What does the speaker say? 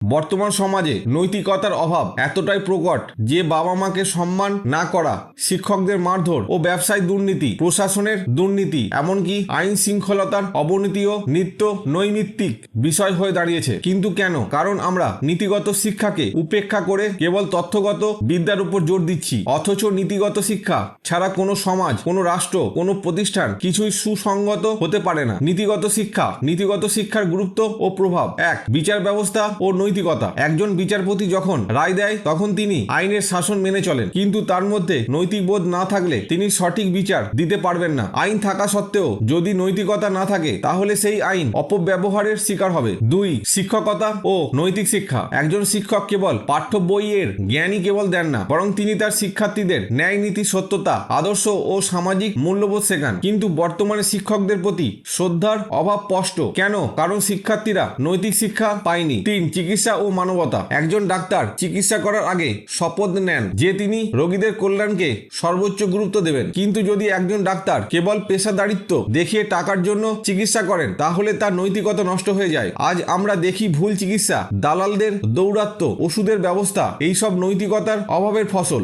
বর্তমান সমাজে নৈতিকতার অভাব এতটাই প্রকট যে বাবা মাকে সম্মান না করা, শিক্ষকদের মারধর ও ব্যবসায় দুর্নীতি, প্রশাসনের দুর্নীতি, এমনকি আইন শৃঙ্খলতার অবনতিও নিত্য নৈমিত্তিক বিষয় হয়ে দাঁড়িয়েছে। কিন্তু কেন? কারণ আমরা নীতিগত শিক্ষাকে উপেক্ষা করে কেবল তথ্যগত বিদ্যার উপর জোর দিচ্ছি। অথচ নীতিগত শিক্ষা ছাড়া কোনো সমাজ, কোনো রাষ্ট্র, কোনো প্রতিষ্ঠান কিছুই সুসংগত হতে পারে না। নীতিগত শিক্ষার গুরুত্ব ও প্রভাব। 1. বিচার ব্যবস্থা ও নৈতিকতা। একজন বিচারপতি যখন রায় দেয় তখন তিনি আইনের শাসন মেনে চলেন, কিন্তু তার মধ্যে নৈতিক বোধ না থাকলে তিনি সঠিক বিচার দিতে পারবেন না। আইন থাকা সত্ত্বেও যদি নৈতিকতা না থাকে তাহলে সেই আইন অপব্যবহারের শিকার হবে। 2. শিক্ষকতা ও নৈতিক শিক্ষা। একজন শিক্ষক কেবল পাঠ্য বইয়ের জ্ঞানই কেবল দেন না, বরং তিনি তার শিক্ষার্থীদের ন্যায়, নীতি, সত্যতা, আদর্শ ও সামাজিক মূল্যবোধ শেখান। কিন্তু বর্তমানে শিক্ষকদের প্রতি শ্রদ্ধার অভাব স্পষ্ট। কেন? কারণ শিক্ষার্থীরা নৈতিক শিক্ষা পায়নি। 3. চিকিৎসা ও মানবতা। একজন ডাক্তার চিকিৎসা করার আগে শপথ নেন যে তিনি রোগীদের কল্যাণকে সর্বোচ্চ গুরুত্ব দেবেন। কিন্তু যদি একজন ডাক্তার কেবল পেশাদারিত্ব দেখিয়ে টাকার জন্য চিকিৎসা করেন তাহলে তার নৈতিকতা নষ্ট হয়ে যায়। আজ আমরা দেখি ভুল চিকিৎসা, দালালদের দৌরাত্ম্য, ওষুধের ব্যবস্থা, এইসব নৈতিকতার অভাবের ফসল।